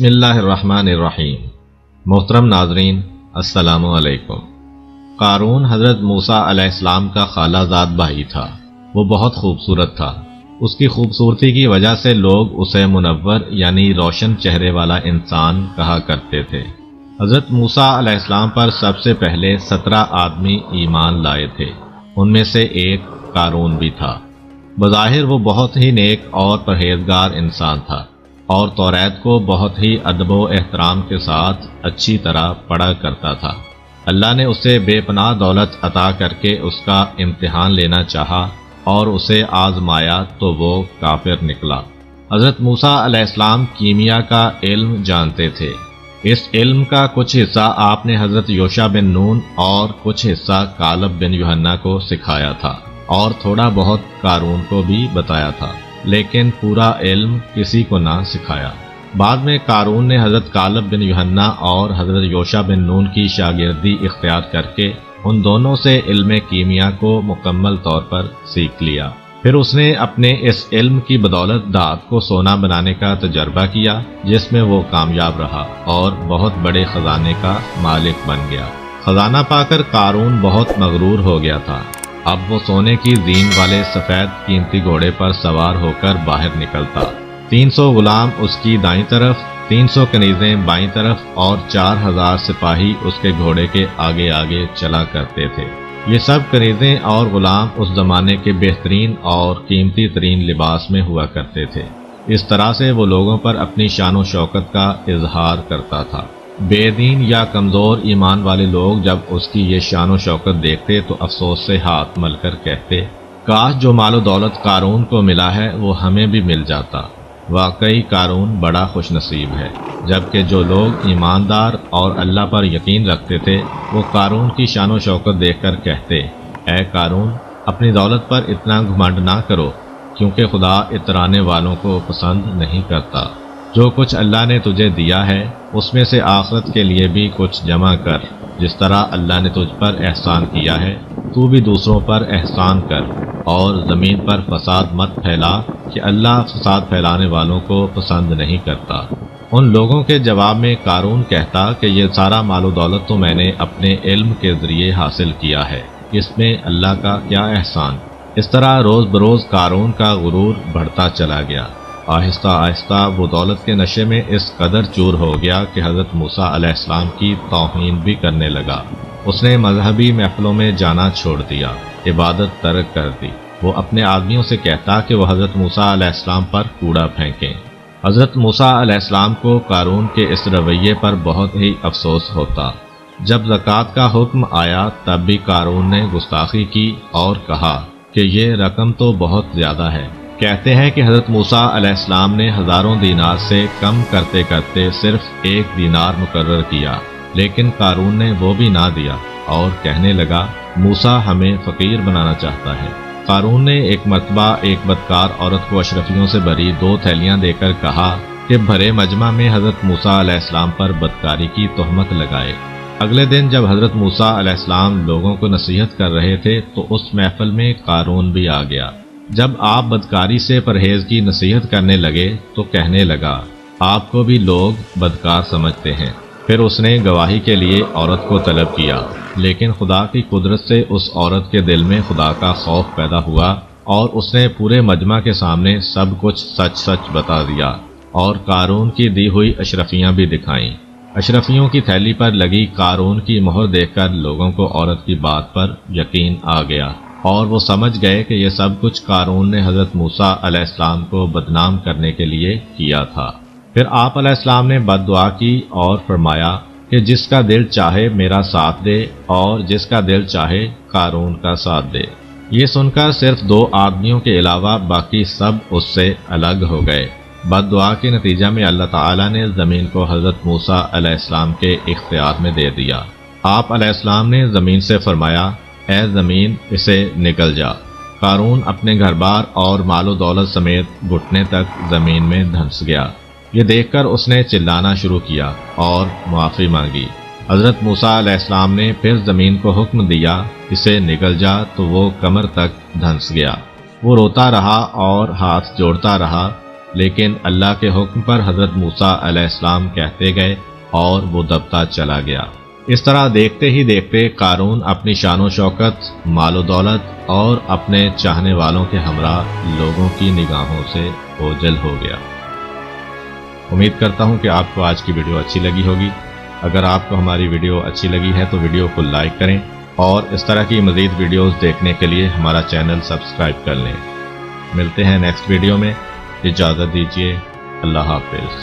بسم اللہ الرحمن الرحیم۔ محترم ناظرین السلام علیکم۔ قارون حضرت موسیٰ علیہ السلام کا خالہ زاد بھائی تھا۔ وہ بہت خوبصورت تھا۔ اس کی خوبصورتی کی وجہ سے لوگ اسے منور یعنی روشن چہرے والا انسان کہا کرتے تھے۔ حضرت موسیٰ علیہ السلام پر سب سے پہلے 17 آدمی ایمان لائے تھے، ان میں سے ایک قارون بھی تھا۔ بظاہر وہ بہت ہی نیک اور پرہیزگار انسان تھا اور توریت کو بہت ہی ادب و احترام کے ساتھ اچھی طرح پڑھا کرتا تھا۔ اللہ نے اسے بے پناہ دولت عطا کر کے اس کا امتحان لینا چاہا اور اسے آزمایا تو وہ کافر نکلا۔ حضرت موسیٰ علیہ السلام کیمیا کا علم جانتے تھے۔ اس علم کا کچھ حصہ آپ نے حضرت یوشع بن نون اور کچھ حصہ کالب بن یوحنا کو سکھایا تھا اور تھوڑا بہت قارون کو بھی بتایا تھا، لیکن پورا علم کسی کو نہ سکھایا۔ بعد میں قارون نے حضرت کالب بن یوحنا اور حضرت یوشع بن نون کی شاگردی اختیار کر کے ان دونوں سے علم کیمیا کو مکمل طور پر سیکھ لیا۔ پھر اس نے اپنے اس علم کی بدولت دھات کو سونا بنانے کا تجربہ کیا، جس میں وہ کامیاب رہا اور بہت بڑے خزانے کا مالک بن گیا۔ خزانہ پا کر قارون بہت مغرور ہو گیا تھا۔ اب وہ سونے کی زین والے سفید قیمتی گھوڑے پر سوار ہو کر باہر نکلتا۔ 300 غلام اس کی دائیں طرف، 300 کنیزیں بائیں طرف اور 4000 سپاہی اس کے گھوڑے کے آگے آگے چلا کرتے تھے۔ یہ سب کنیزیں اور غلام اس زمانے کے بہترین اور قیمتی ترین لباس میں ہوا کرتے تھے۔ اس طرح سے وہ لوگوں پر اپنی شان و شوکت کا اظہار کرتا تھا۔ بے دین یا کمزور ایمان والے لوگ جب اس کی یہ شان و شوکت دیکھتے تو افسوس سے ہاتھ مل کر کہتے، کاش جو مال و دولت قارون کو ملا ہے وہ ہمیں بھی مل جاتا۔ واقعی قارون بڑا خوش نصیب ہے۔ جبکہ جو لوگ ایماندار اور اللہ پر یقین رکھتے تھے وہ قارون کی شان و شوکت دیکھ کر کہتے، اے قارون اپنی دولت پر اتنا گھمنڈ نہ کرو، کیونکہ خدا اترانے والوں کو پسند نہیں کرتا۔ جو کچھ اللہ نے تجھے دیا ہے اس میں سے آخرت کے لیے بھی کچھ جمع کر۔ جس طرح اللہ نے تجھ پر احسان کیا ہے تو بھی دوسروں پر احسان کر، اور زمین پر فساد مت پھیلا کہ اللہ فساد پھیلانے والوں کو پسند نہیں کرتا۔ ان لوگوں کے جواب میں قارون کہتا کہ یہ سارا مال و دولت تو میں نے اپنے علم کے ذریعے حاصل کیا ہے، اس میں اللہ کا کیا احسان۔ اس طرح روز بروز قارون کا غرور بڑھتا چلا گیا۔ آہستہ آہستہ وہ دولت کے نشے میں اس قدر چور ہو گیا کہ حضرت موسیٰ علیہ السلام کی توہین بھی کرنے لگا۔ اس نے مذہبی محفلوں میں جانا چھوڑ دیا، عبادت ترک کر دی۔ وہ اپنے آدمیوں سے کہتا کہ وہ حضرت موسیٰ علیہ السلام پر کوڑا پھینکیں۔ حضرت موسیٰ علیہ السلام کو قارون کے اس رویے پر بہت ہی افسوس ہوتا۔ جب زکوٰۃ کا حکم آیا تب بھی قارون نے گستاخی کی اور کہا کہ یہ رقم تو بہت زیادہ ہے۔ کہتے ہیں کہ حضرت موسیٰ علیہ السلام نے ہزاروں دینار سے کم کرتے کرتے صرف 1 دینار مقرر کیا، لیکن قارون نے وہ بھی نہ دیا اور کہنے لگا، موسیٰ ہمیں فقیر بنانا چاہتا ہے۔ قارون نے ایک مرتبہ ایک بدکار عورت کو اشرفیوں سے بھری 2 تھیلیاں دے کر کہا کہ بھرے مجمع میں حضرت موسیٰ علیہ السلام پر بدکاری کی تہمت لگائے۔ اگلے دن جب حضرت موسیٰ علیہ السلام لوگوں کو نصیحت کر رہے تھے تو اس محفل میں قارون بھی آ گیا۔ جب آپ بدکاری سے پرہیز کی نصیحت کرنے لگے تو کہنے لگا، آپ کو بھی لوگ بدکار سمجھتے ہیں۔ پھر اس نے گواہی کے لیے عورت کو طلب کیا، لیکن خدا کی قدرت سے اس عورت کے دل میں خدا کا خوف پیدا ہوا اور اس نے پورے مجمع کے سامنے سب کچھ سچ سچ بتا دیا اور قارون کی دی ہوئی اشرفیاں بھی دکھائیں۔ اشرفیوں کی تھیلی پر لگی قارون کی مہر دیکھ کر لوگوں کو عورت کی بات پر یقین آ گیا اور وہ سمجھ گئے کہ یہ سب کچھ قارون نے حضرت موسیٰ علیہ السلام کو بدنام کرنے کے لیے کیا تھا۔ پھر آپ علیہ السلام نے بد دعا کی اور فرمایا کہ جس کا دل چاہے میرا ساتھ دے اور جس کا دل چاہے قارون کا ساتھ دے۔ یہ سن کر صرف 2 آدمیوں کے علاوہ باقی سب اس سے الگ ہو گئے۔ بد دعا کے نتیجہ میں اللہ تعالیٰ نے زمین کو حضرت موسیٰ علیہ السلام کے اختیار میں دے دیا۔ آپ علیہ السلام نے زمین سے فرمایا، اے زمین اسے نکل جا۔ قارون اپنے گھر بار اور مال و دولت سمیت گھٹنے تک زمین میں دھنس گیا۔ یہ دیکھ کر اس نے چلانا شروع کیا اور معافی مانگی۔ حضرت موسیٰ علیہ السلام نے پھر زمین کو حکم دیا، اسے نکل جا، تو وہ کمر تک دھنس گیا۔ وہ روتا رہا اور ہاتھ جوڑتا رہا، لیکن اللہ کے حکم پر حضرت موسیٰ علیہ السلام کہتے گئے اور وہ دبتا چلا گیا۔ اس طرح دیکھتے ہی دیکھتے قارون اپنی شان و شوکت، مال و دولت اور اپنے چاہنے والوں کے ہمراہ لوگوں کی نگاہوں سے اوجھل ہو گیا۔ امید کرتا ہوں کہ آپ کو آج کی ویڈیو اچھی لگی ہوگی۔ اگر آپ کو ہماری ویڈیو اچھی لگی ہے تو ویڈیو کو لائک کریں اور اس طرح کی مزید ویڈیوز دیکھنے کے لیے ہمارا چینل سبسکرائب کر لیں۔ ملتے ہیں نیکسٹ ویڈیو میں، اجازت دیجیے، اللہ حافظ۔